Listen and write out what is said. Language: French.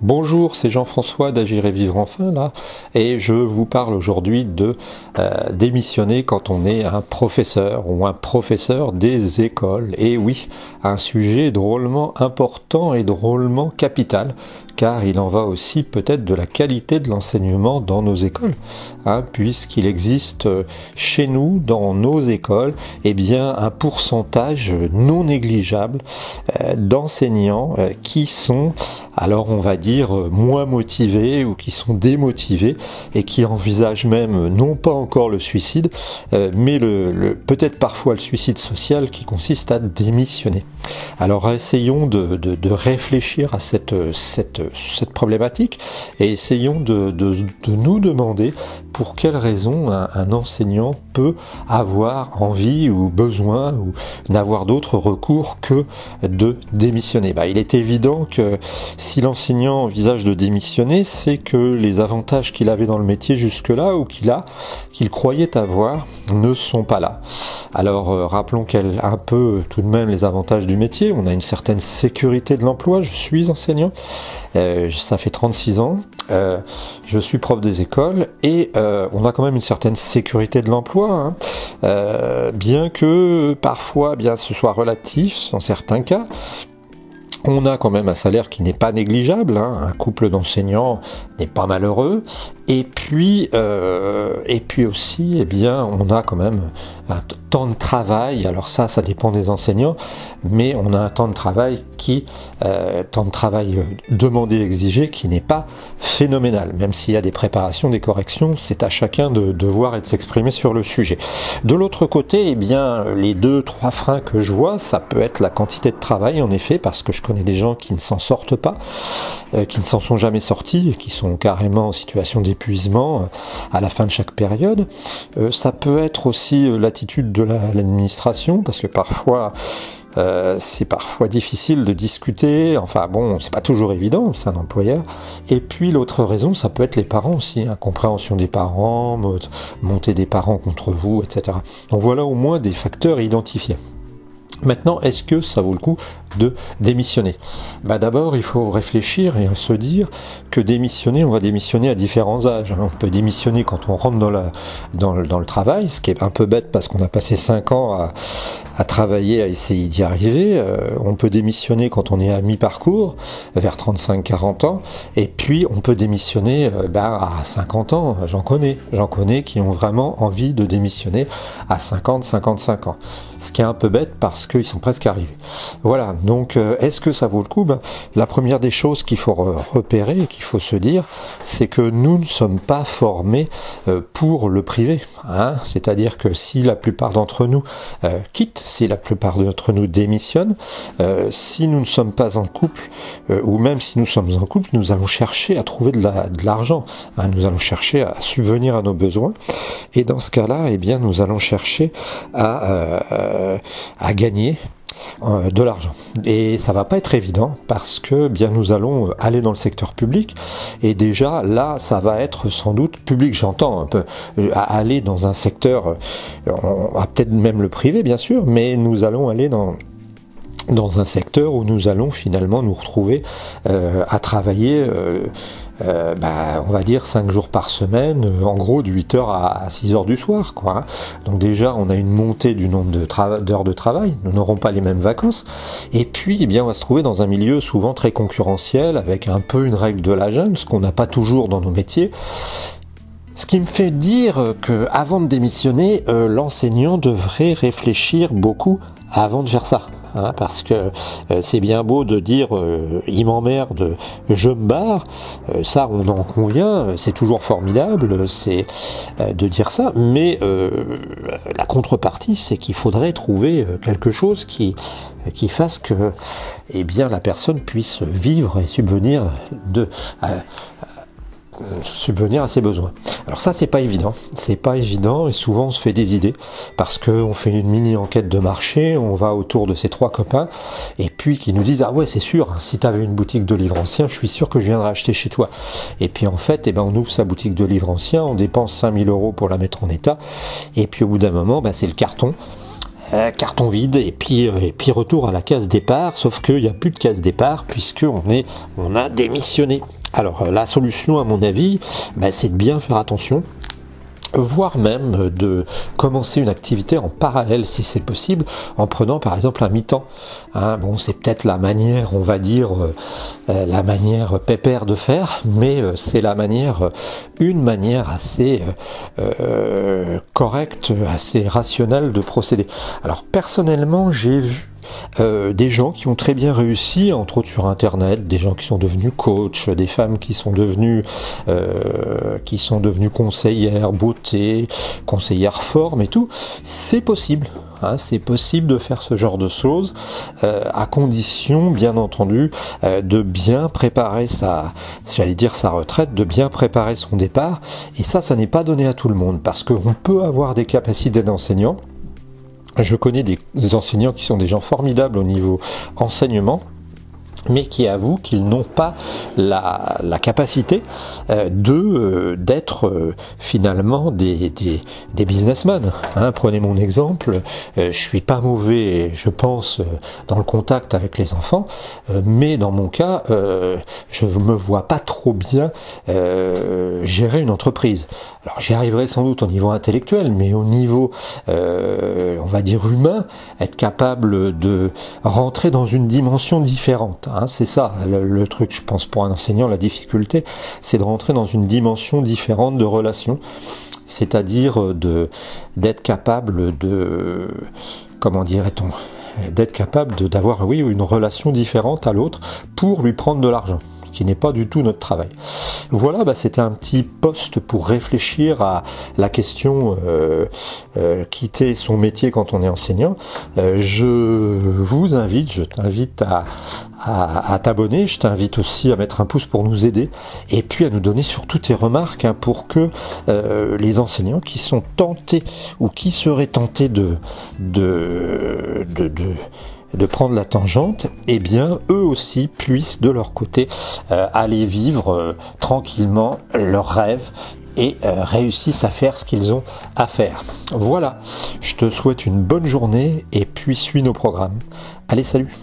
Bonjour, c'est Jean-François d'Agir et Vivre Enfin là, et je vous parle aujourd'hui de démissionner quand on est un professeur ou un professeur des écoles. Et oui, un sujet drôlement important et drôlement capital, car il en va aussi peut-être de la qualité de l'enseignement dans nos écoles, puisqu'il existe chez nous, dans nos écoles, un pourcentage non négligeable d'enseignants qui sont, alors on va dire, moins motivés ou qui sont démotivés et qui envisagent même non pas encore le suicide, mais peut-être parfois le suicide social qui consiste à démissionner. Alors essayons de réfléchir à cette problématique et essayons de nous demander pour quelles raisons un enseignant peut avoir envie ou besoin ou n'avoir d'autre recours que de démissionner. Il est évident que si l'enseignant envisage de démissionner, c'est que les avantages qu'il avait dans le métier jusque-là ou qu'il croyait avoir ne sont pas là. Alors rappelons un peu tout de même les avantages du métier. On a une certaine sécurité de l'emploi. Je suis enseignant, ça fait 36 ans, je suis prof des écoles et on a quand même une certaine sécurité de l'emploi, bien que parfois ce soit relatif dans certains cas. On a quand même un salaire qui n'est pas négligeable, un couple d'enseignants n'est pas malheureux, et puis aussi, on a quand même un temps de travail, alors ça dépend des enseignants, mais on a un temps de travail demandé, exigé, qui n'est pas phénoménal, même s'il y a des préparations, des corrections, c'est à chacun de voir et de s'exprimer sur le sujet. De l'autre côté, les 2-3 freins que je vois, ça peut être la quantité de travail, en effet, parce que je connais des gens qui ne s'en sortent pas, qui ne s'en sont jamais sortis, et qui sont carrément en situation d'épuisement à la fin de chaque période. Ça peut être aussi l'attitude de l'administration, parce que parfois c'est difficile de discuter, c'est pas toujours évident, c'est un employeur. Et puis l'autre raison, ça peut être les parents aussi, incompréhension des parents, montée des parents contre vous, etc. Donc voilà au moins des facteurs identifiés. Maintenant, est-ce que ça vaut le coup de démissionner? D'abord, il faut réfléchir et se dire que démissionner, on va démissionner à différents âges. On peut démissionner quand on rentre dans le travail, ce qui est un peu bête parce qu'on a passé 5 ans à travailler, à essayer d'y arriver. On peut démissionner quand on est à mi-parcours, vers 35-40 ans, et puis on peut démissionner à 50 ans. J'en connais qui ont vraiment envie de démissionner à 50-55 ans. Ce qui est un peu bête parce qu'ils sont presque arrivés. Voilà, donc est-ce que ça vaut le coup? La première des choses qu'il faut repérer et qu'il faut se dire, c'est que nous ne sommes pas formés pour le privé. C'est-à-dire que si la plupart d'entre nous quittent, si la plupart d'entre nous démissionnent, si nous ne sommes pas en couple, ou même si nous sommes en couple, nous allons chercher à trouver de l'argent. Nous allons chercher à subvenir à nos besoins. Et dans ce cas-là, nous allons chercher à gagner de l'argent. Et ça va pas être évident parce que nous allons aller dans le secteur public et déjà là ça va être sans doute public, j'entends un peu, à aller dans un secteur, peut-être même le privé bien sûr, mais nous allons aller dans un secteur où nous allons finalement nous retrouver à travailler on va dire 5 jours par semaine, en gros de 8h à 6h du soir, quoi. Donc déjà on a une montée du nombre d'heures de travail, nous n'aurons pas les mêmes vacances, et puis on va se trouver dans un milieu souvent très concurrentiel, avec un peu une règle de la jungle, ce qu'on n'a pas toujours dans nos métiers. Ce qui me fait dire que avant de démissionner, l'enseignant devrait réfléchir beaucoup avant de faire ça. Parce que c'est bien beau de dire il m'emmerde, je me barre, ça on en convient, c'est toujours formidable, c'est de dire ça, mais la contrepartie c'est qu'il faudrait trouver quelque chose qui fasse que la personne puisse vivre et subvenir à ses besoins. Alors ça c'est pas évident et souvent on se fait des idées parce qu'on fait une mini enquête de marché, on va autour de ses 3 copains et puis qui nous disent ah ouais c'est sûr, si tu avais une boutique de livres anciens je suis sûr que je viendrais acheter chez toi. Et puis en fait on ouvre sa boutique de livres anciens, on dépense 5 000 € pour la mettre en état et puis au bout d'un moment c'est le carton. carton vide et puis retour à la case départ, sauf qu'il n'y a plus de case départ puisque on a démissionné. Alors la solution à mon avis, c'est de bien faire attention, voire même de commencer une activité en parallèle si c'est possible, en prenant par exemple un mi-temps. Bon, c'est peut-être la manière, on va dire, la manière pépère de faire, mais c'est une manière assez correcte, assez rationnelle de procéder. Alors personnellement, j'ai vu des gens qui ont très bien réussi, entre autres sur internet, des gens qui sont devenus coachs, des femmes qui sont devenues conseillères beauté, conseillères forme et tout. C'est possible. C'est possible de faire ce genre de choses, à condition, bien entendu, de bien préparer sa retraite, de bien préparer son départ. Et ça n'est pas donné à tout le monde, parce qu'on peut avoir des capacités d'enseignant. Je connais des enseignants qui sont des gens formidables au niveau enseignement, mais qui avouent qu'ils n'ont pas la capacité d'être finalement des businessmen. Prenez mon exemple, je suis pas mauvais, je pense, dans le contact avec les enfants, mais dans mon cas, je me vois pas trop bien gérer une entreprise. Alors j'y arriverai sans doute au niveau intellectuel, mais au niveau, on va dire humain, être capable de rentrer dans une dimension différente. C'est ça le truc, je pense, pour un enseignant, la difficulté, c'est de rentrer dans une dimension différente de relation, c'est-à-dire d'être capable d'avoir une relation différente à l'autre pour lui prendre de l'argent, ce qui n'est pas du tout notre travail. Voilà, c'était un petit post pour réfléchir à la question quitter son métier quand on est enseignant. Je t'invite à t'abonner, je t'invite aussi à mettre un pouce pour nous aider, et puis à nous donner surtout tes remarques pour que les enseignants qui sont tentés ou qui seraient tentés de prendre la tangente, eux aussi puissent de leur côté aller vivre tranquillement leurs rêves et réussissent à faire ce qu'ils ont à faire. Voilà, je te souhaite une bonne journée et puis suis nos programmes. Allez, salut!